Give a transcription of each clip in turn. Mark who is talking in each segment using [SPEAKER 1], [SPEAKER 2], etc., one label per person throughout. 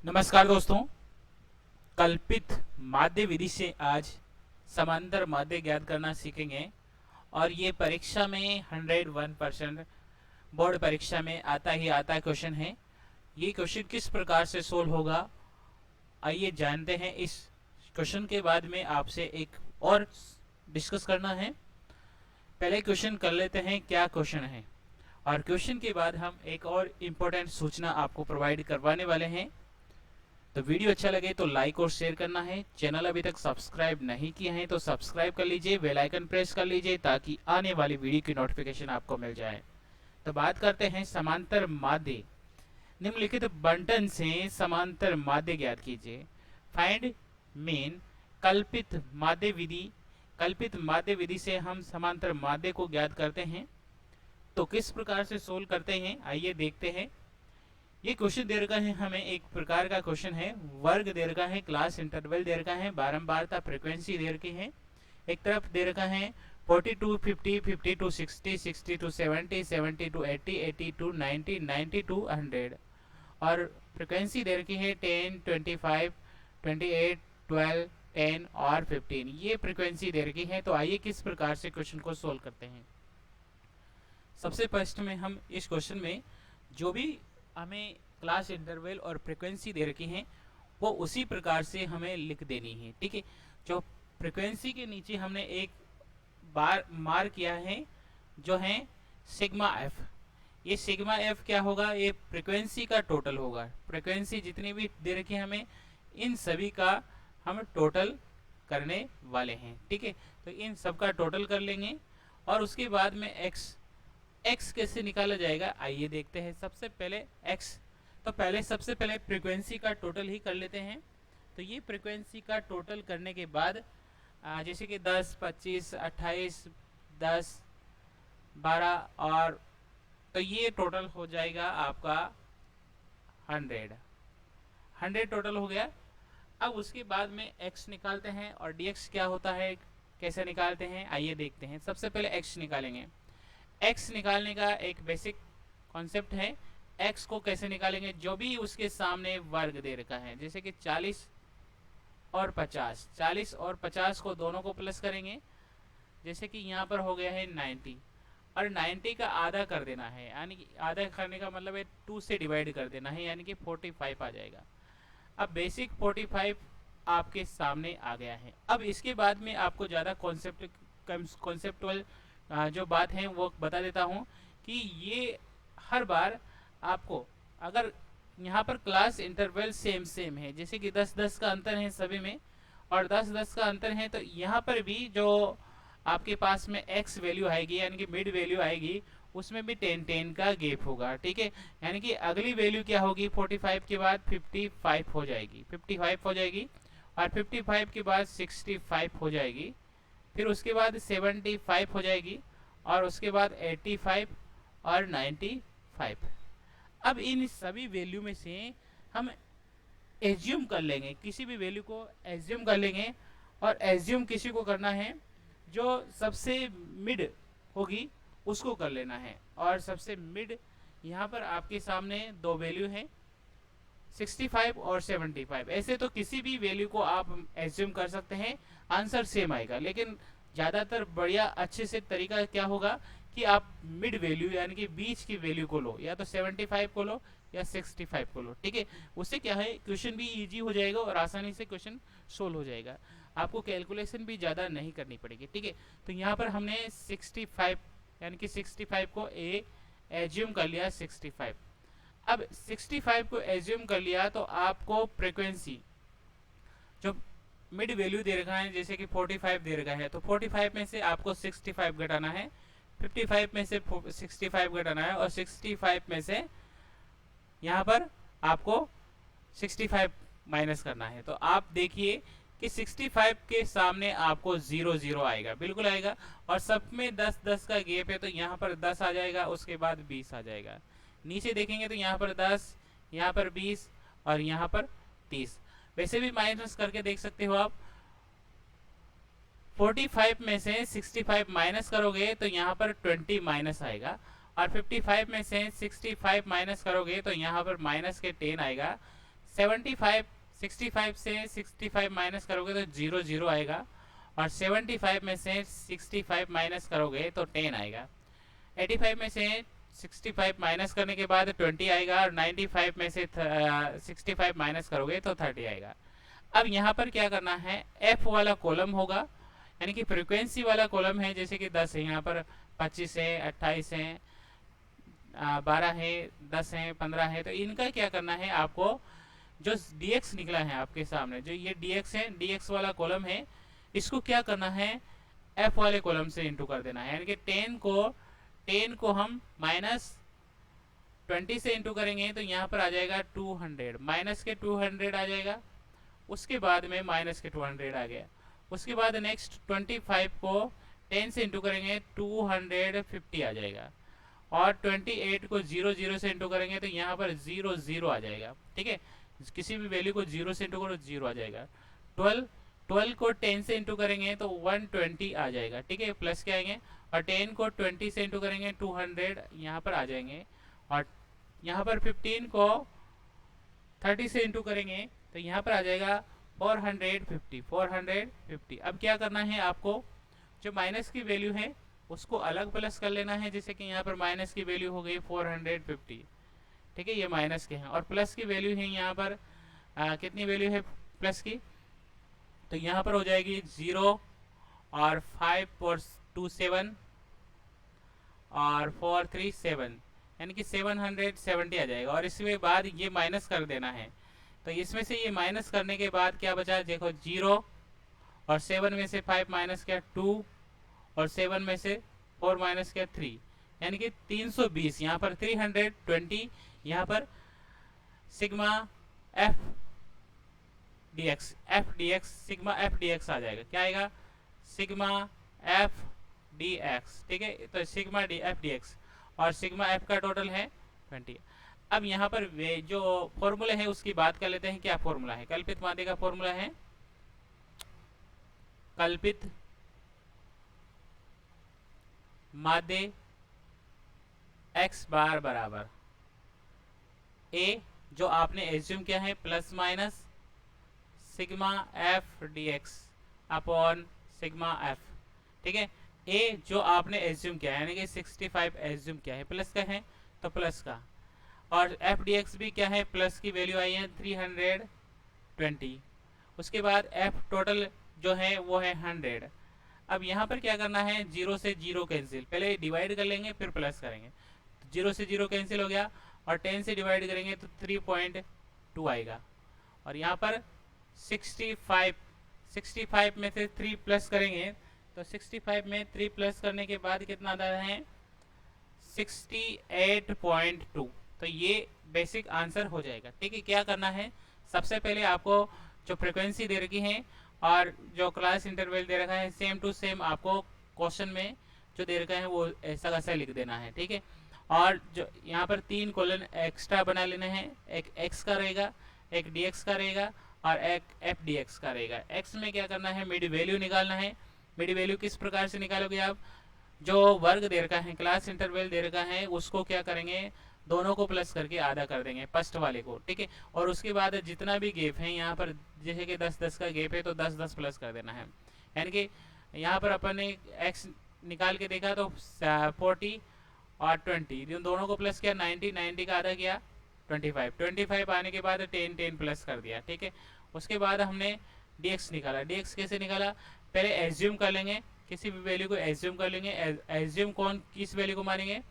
[SPEAKER 1] नमस्कार दोस्तों। कल्पित माध्य विधि से आज समांतर माध्य ज्ञात करना सीखेंगे और ये परीक्षा में 101% बोर्ड परीक्षा में आता ही आता क्वेश्चन है। ये क्वेश्चन किस प्रकार से सोल्व होगा, आइए जानते हैं। इस क्वेश्चन के बाद में आपसे एक और डिस्कस करना है। पहले क्वेश्चन कर लेते हैं क्या क्वेश्चन है, और क्वेश्चन के बाद हम एक और इम्पोर्टेंट सूचना आपको प्रोवाइड करवाने वाले हैं। तो वीडियो अच्छा लगे तो लाइक और शेयर करना है। चैनल अभी तक सब्सक्राइब नहीं किया है तो सब्सक्राइब कर लीजिए, बेल आइकन प्रेस कर लीजिए ताकि आने वाली वीडियो की नोटिफिकेशन आपको मिल जाए। तो बात करते हैं समांतर माध्य। निम्नलिखित बंटन से समांतर माध्य ज्ञात कीजिए। फाइंड मीन कल्पित माध्य विधि। कल्पित माध्य विधि से हम समांतर माध्य को ज्ञात करते हैं। तो किस प्रकार से सोल्व करते हैं आइए देखते हैं। ये क्वेश्चन दे रखा है हमें, एक प्रकार का क्वेश्चन है। वर्ग दे रखा है, क्लास इंटरवल दे रखा है, बारंबारता फ्रीक्वेंसी दे रखी है। एक तरफ दे रखा है 42, 50, 52, 60, 62, 70, 72, 80, 82, 90, 92, 100 और फ्रीक्वेंसी दे रखी है 10, 25, 28, 12, 10 और 15। ये फ्रीक्वेंसी दे रखी है। तो आइए किस प्रकार से क्वेश्चन को सोल्व करते हैं। सबसे फर्स्ट में हम इस क्वेश्चन में जो भी हमें क्लास इंटरवल और फ्रीक्वेंसी दे रखी है वो उसी प्रकार से हमें लिख देनी है। ठीक है, जो फ्रीक्वेंसी के नीचे हमने एक बार मार्क किया है जो है सिग्मा एफ। ये सिग्मा एफ क्या होगा, ये फ्रीक्वेंसी का टोटल होगा। फ्रीक्वेंसी जितनी भी दे रखी है हमें, इन सभी का हम टोटल करने वाले हैं। ठीक है, तो इन सब का टोटल कर लेंगे और उसके बाद में एक्स कैसे निकाला जाएगा आइए देखते हैं। सबसे पहले एक्स, तो सबसे पहले फ्रीक्वेंसी का टोटल ही कर लेते हैं। तो ये फ्रीक्वेंसी का टोटल करने के बाद जैसे कि 10, 25, 28, 10, 12 और तो ये टोटल हो जाएगा आपका 100 टोटल हो गया। अब उसके बाद में x निकालते हैं और dx क्या होता है, कैसे निकालते हैं आइए देखते हैं। सबसे पहले x निकालेंगे। x निकालने का एक बेसिक कॉन्सेप्ट है। x को कैसे निकालेंगे, जो भी उसके सामने वर्ग दे रखा है, जैसे कि 40 और 50, 40 और 50 को दोनों को प्लस करेंगे। जैसे कि यहाँ पर हो गया है 90 और 90 का आधा कर देना है, यानी कि आधा करने का मतलब है 2 से डिवाइड कर देना है, यानी कि 45 आ जाएगा। अब बेसिक 45 आपके सामने आ गया है। अब इसके बाद में आपको ज़्यादा कॉन्सेप्टुअल जो बात है वो बता देता हूँ कि ये हर बार आपको अगर यहाँ पर क्लास इंटरवल सेम है, जैसे कि 10-10 का अंतर है सभी में और 10-10 का अंतर है, तो यहाँ पर भी जो आपके पास में x वैल्यू आएगी यानी कि मिड वैल्यू आएगी उसमें भी 10-10 का गैप होगा। ठीक है, यानी कि अगली वैल्यू क्या होगी, 45 के बाद 55 हो जाएगी, 55 हो जाएगी और 55 के बाद 65 हो जाएगी, फिर उसके बाद 75 हो जाएगी और उसके बाद 85 और 95। अब इन सभी वैल्यू में से हम एज्यूम कर लेंगे, किसी भी वैल्यू को एज्यूम कर लेंगे और एज्यूम किसी को करना है जो सबसे मिड होगी उसको कर लेना है। और सबसे मिड यहाँ पर आपके सामने दो वैल्यू है 65 और 75। ऐसे तो किसी भी वैल्यू को आप एज्यूम कर सकते हैं, आंसर सेम आएगा। लेकिन ज़्यादातर बढ़िया अच्छे से तरीका क्या होगा कि आप मिड वैल्यू यानी कि बीच की वैल्यू को लो, या तो 75 को लो या 65 को लो। ठीक है, उससे क्या है क्वेश्चन भी इजी हो जाएगा और आसानी से क्वेश्चन सोल्व हो जाएगा, आपको कैलकुलेशन भी ज़्यादा नहीं करनी पड़ेगी। ठीक है, तो यहाँ पर हमने 65 यानी कि 65 को एज्यूम कर लिया 65। अब 65 को एज्यूम कर लिया तो आपको फ्रीक्वेंसी जो मिड वैल्यू दे रखा है जैसे कि 45 दे रखा है, तो 45 में से आपको 65 घटाना है, 55 में से 65 घटाना है और 65 में से यहाँ पर आपको 65 माइनस करना है। तो आप देखिए कि 65 के सामने आपको 0 आएगा, बिल्कुल आएगा, और सब में 10-10 का गैप है तो यहाँ पर 10 आ जाएगा, उसके बाद 20 आ जाएगा। नीचे देखेंगे तो यहाँ पर 10, यहाँ पर 20 और यहाँ पर 30। वैसे भी माइनस करके देख सकते हो आप। 45 में से 65 माइनस करोगे तो यहाँ पर 20 माइनस आएगा और 55 में से 65 माइनस करोगे तो यहाँ पर माइनस के 10 आएगा। 75 65 से 65 माइनस करोगे तो 0 0 आएगा, और 75 में से 65 माइनस करोगे तो 10 आएगा। 85 में से 65 माइनस करने के बाद 20 आएगा, और 95 में से 65 माइनस करोगे तो 30 आएगा। अब यहाँ पर क्या करना है, एफ वाला कॉलम होगा, यानी कि फ्रीक्वेंसी वाला कॉलम है, जैसे कि 10 है, यहाँ पर 25 है, 28 है, 12 है, 10 है, 15 है, तो इनका क्या करना है आपको, जो dx निकला है आपके सामने, जो ये dx है, dx वाला कॉलम है, इसको क्या करना है, f वाले कॉलम से इंटू कर देना है, यानी कि 10 को हम -20 से इंटू करेंगे तो यहाँ पर आ जाएगा 200, माइनस के 200 आ जाएगा, उसके बाद में माइनस के 200 आ गया, उसके बाद नेक्स्ट 25 को 10 से इंटू करेंगे 250 आ जाएगा, और 28 को 0 0 से इंटू करेंगे तो यहाँ पर 0 0 आ जाएगा। ठीक है, किसी भी वैल्यू को 0 से इंटू करो 0 आ जाएगा। 12 को 10 से इंटू करेंगे तो 120 आ जाएगा। ठीक है, प्लस के आएंगे, और 10 को 20 से इंटू करेंगे 200 यहाँ पर आ जाएंगे, और यहाँ पर 15 को 30 से इंटू करेंगे तो यहाँ पर आ जाएगा 450। अब क्या करना है आपको, जो माइनस की वैल्यू है उसको अलग प्लस कर लेना है, जैसे कि यहाँ पर माइनस की वैल्यू हो गई 450। ठीक है, ये माइनस के हैं, और प्लस की वैल्यू है यहाँ पर कितनी वैल्यू है प्लस की, तो यहाँ पर हो जाएगी 0 और 5 4 2 7 और 4 3 7, यानी कि 770 आ जाएगा, और इसके बाद ये माइनस कर देना है। तो इसमें से ये माइनस करने के बाद क्या बचा, देखो 0 और 7 में से 5 माइनस किया 2, और 7 में से 4 माइनस किया 3, यानी कि 320, यहाँ पर 320, यहाँ पर sigma F dx sigma F dx आ जाएगा। क्या आएगा, सिग्मा एफ dx। ठीक है, तो सिग्मा एफ dx और सिग्मा एफ का टोटल है 20। अब यहाँ पर वे जो फॉर्मूला है उसकी बात कर लेते हैं। क्या फॉर्मूला है, कल्पित माध्य का फॉर्मूला है, कल्पित माध्य x बार बराबर a, जो आपने एज्यूम किया है, plus minus sigma F dx upon sigma F. ठीक है, a जो आपने एज्यूम किया है, यानी कि 65 एज्यूम किया है, प्लस का है तो प्लस का, और एफ dx भी क्या है, प्लस की वैल्यू आई है 320। उसके बाद एफ टोटल जो है वो है 100। अब यहाँ पर क्या करना है, 0 से 0 कैंसिल, पहले डिवाइड कर लेंगे फिर प्लस करेंगे, तो 0 से 0 कैंसिल हो गया, और 10 से डिवाइड करेंगे तो 3.2 आएगा, और यहाँ पर 65 में से 3 प्लस करेंगे तो 65 में 3 प्लस करने के बाद कितना आता है, 68.2। तो ये बेसिक आंसर हो जाएगा। ठीक है, क्या करना है, सबसे पहले आपको जो फ्रिक्वेंसी दे रखी है और जो क्लास इंटरवल दे रखा है, सेम टू सेम आपको क्वेश्चन में जो दे रखा है वो ऐसा कैसा लिख देना है। ठीक है, और जो यहाँ पर 3 कॉलन एक्स्ट्रा बना लेना है, एक x का रहेगा, एक dx का रहेगा, और एक एफ dx का रहेगा। x में क्या करना है, मिड वैल्यू निकालना है। मिड वैल्यू किस प्रकार से निकालोगे आप, जो वर्ग दे रखा है, क्लास इंटरवल दे रखा है, उसको क्या करेंगे, दोनों को प्लस करके आधा कर देंगे फर्स्ट वाले को। ठीक है, और उसके बाद जितना भी गैप है यहाँ पर, जैसे कि 10-10 का गैप है तो 10-10 प्लस कर देना है, यानी कि यहाँ पर अपन ने x निकाल के देखा तो 40 और 20, इन दोनों को प्लस किया, 90 का आधा किया 25 आने के बाद 10 प्लस कर दिया। ठीक है, उसके बाद हमने dx निकाला। dx कैसे निकाला, पहले एज्यूम कर लेंगे, किसी भी वैल्यू को एज्यूम कर लेंगे। एज्यूम कौन किस वैल्यू को मानेंगे,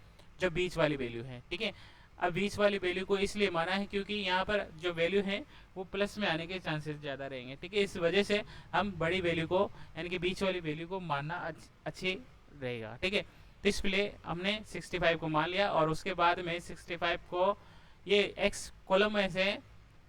[SPEAKER 1] जो बीच वाली वैल्यू है। ठीक है, अब बीच वाली वैल्यू को इसलिए माना है क्योंकि यहाँ पर जो वैल्यू है वो प्लस में आने के चांसेस ज़्यादा रहेंगे। ठीक है, इस वजह से हम बड़ी वैल्यू को, यानी कि बीच वाली वैल्यू को मानना अच्छे रहेगा। ठीक है, तो इसलिए हमने 65 को मान लिया, और उसके बाद में 65 को ये x कॉलम में से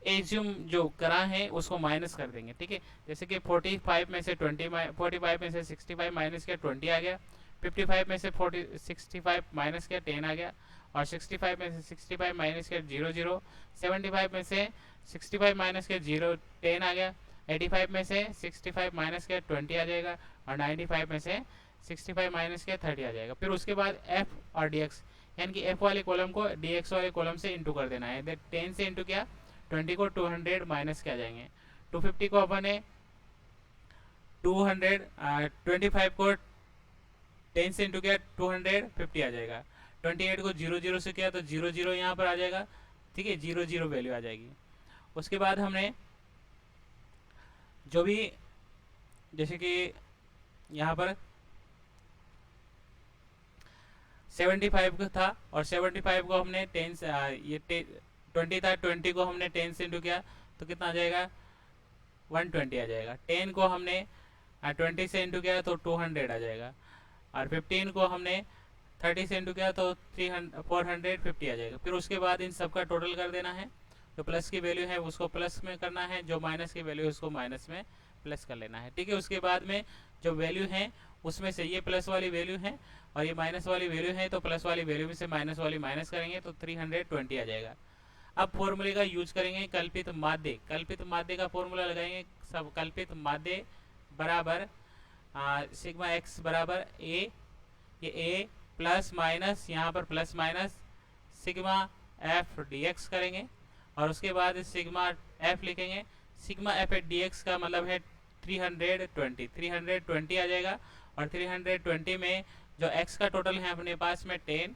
[SPEAKER 1] एज्यूम जो करा है उसको माइनस कर देंगे। ठीक है, जैसे कि 45 में से 65 माइनस किया 20 आ गया, 55 में से 65 माइनस किया 10 आ गया, और 65 में से 65 माइनस किया 0 75 में से 65 माइनस किया 0 10 आ गया, 85 में से 65 माइनस किया 20 आ जाएगा, और 95 में से 65 माइनस किया 30 आ जाएगा। फिर उसके बाद f और dx, यानी कि f वाले कॉलम को dx वाले कॉलम से इंटू कर देना है। 10 से इंटू किया 20 को 200 माइनस किया जाएंगे, 250 को अपन ने 200 25 को 10 से इंटू किया 250 आ जाएगा, 28 को 00 से किया तो 00 यहाँ पर आ जाएगा, ठीक है, 00 वैल्यू आ जाएगी। उसके बाद हमने जो भी जैसे कि यहाँ पर 75 का था और 75 को हमने 10 से ये 20 था, 20 को हमने 10 से इंटू किया तो कितना आ जाएगा 120 आ जाएगा, 10 को हमने 20 से इंटू किया तो 200 आ जाएगा, और 15 को हमने 30 से इंटू किया तो 450 आ जाएगा। फिर उसके बाद इन सब का टोटल कर देना है, जो प्लस की वैल्यू है उसको प्लस में करना है, जो माइनस की वैल्यू है उसको माइनस में प्लस कर लेना है, ठीक है। उसके बाद में जो वैल्यू है उसमें से ये प्लस वाली वैल्यू है और ये माइनस वाली वैल्यू है, तो प्लस वाली वैल्यू में से माइनस वाली माइनस करेंगे तो 320 आ जाएगा। अब फॉर्मूले का यूज करेंगे कल्पित माध्य, कल्पित माध्य का फॉर्मूला लगाएंगे, सब कल्पित माध्य बराबर सिग्मा एक्स बराबर ए, ये ए प्लस माइनस यहाँ पर plus minus sigma F D x करेंगे, और उसके बाद सिग्मा एफ लिखेंगे, सिग्मा एफ डी एक्स का मतलब है 320 आ जाएगा, और 320 में जो x का टोटल है अपने पास में 10,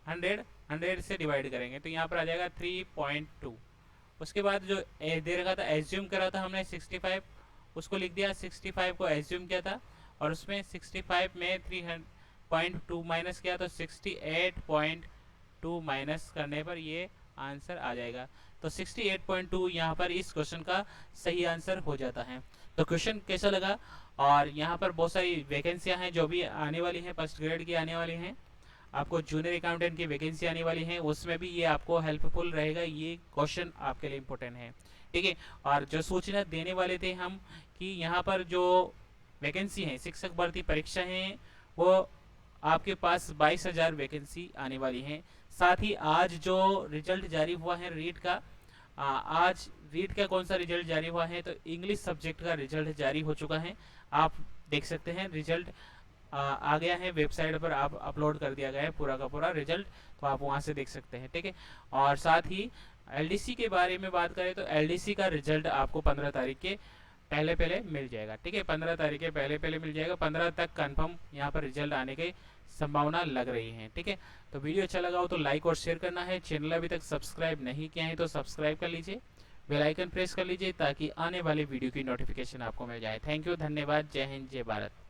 [SPEAKER 1] 100 से डिवाइड करेंगे तो यहाँ पर आ जाएगा 3.2। उसके बाद जो दे रखा था एज्यूम करा था हमने 65, उसको लिख दिया, 65 को एज्यूम किया था और उसमें 65 में 300.2 माइनस किया तो 68.2 माइनस करने पर ये आंसर आ जाएगा। तो 68.2 यहाँ पर इस क्वेश्चन का सही आंसर हो जाता है। तो क्वेश्चन कैसा लगा, और यहाँ पर बहुत सारी वैकेंसियाँ हैं जो भी आने वाली हैं, फर्स्ट ग्रेड की आने वाली हैं, आपको जूनियर अकाउंटेंट की वैकेंसी आने वाली है, उसमें भी ये आपको हेल्पफुल रहेगा, ये क्वेश्चन आपके लिए इम्पोर्टेंट है, ठीक है। और जो सूचना देने वाले थे हम कि यहाँ पर जो वैकेंसी है शिक्षक भर्ती परीक्षा है वो आपके पास 22,000 वैकेंसी आने वाली है। साथ ही आज जो रिजल्ट जारी हुआ है रीट का, आज रीट का कौन सा रिजल्ट जारी हुआ है, तो इंग्लिश सब्जेक्ट का रिजल्ट जारी हो चुका है, आप देख सकते हैं रिजल्ट आ गया है, वेबसाइट पर आप अपलोड कर दिया गया है पूरा का पूरा रिजल्ट, तो आप वहां से देख सकते हैं, ठीक है। और साथ ही एलडीसी के बारे में बात करें तो एलडीसी का रिजल्ट आपको 15 तारीख के पहले मिल जाएगा, ठीक है, 15 तारीख के पहले मिल जाएगा, 15 तक कंफर्म यहाँ पर रिजल्ट आने की संभावना लग रही है, ठीक है। तो वीडियो अच्छा लगा हो तो लाइक और शेयर करना है, चैनल अभी तक सब्सक्राइब नहीं किया है तो सब्सक्राइब कर लीजिए, बेल आइकन प्रेस कर लीजिए ताकि आने वाले वीडियो की नोटिफिकेशन आपको मिल जाए। थैंक यू, धन्यवाद, जय हिंद, जय भारत।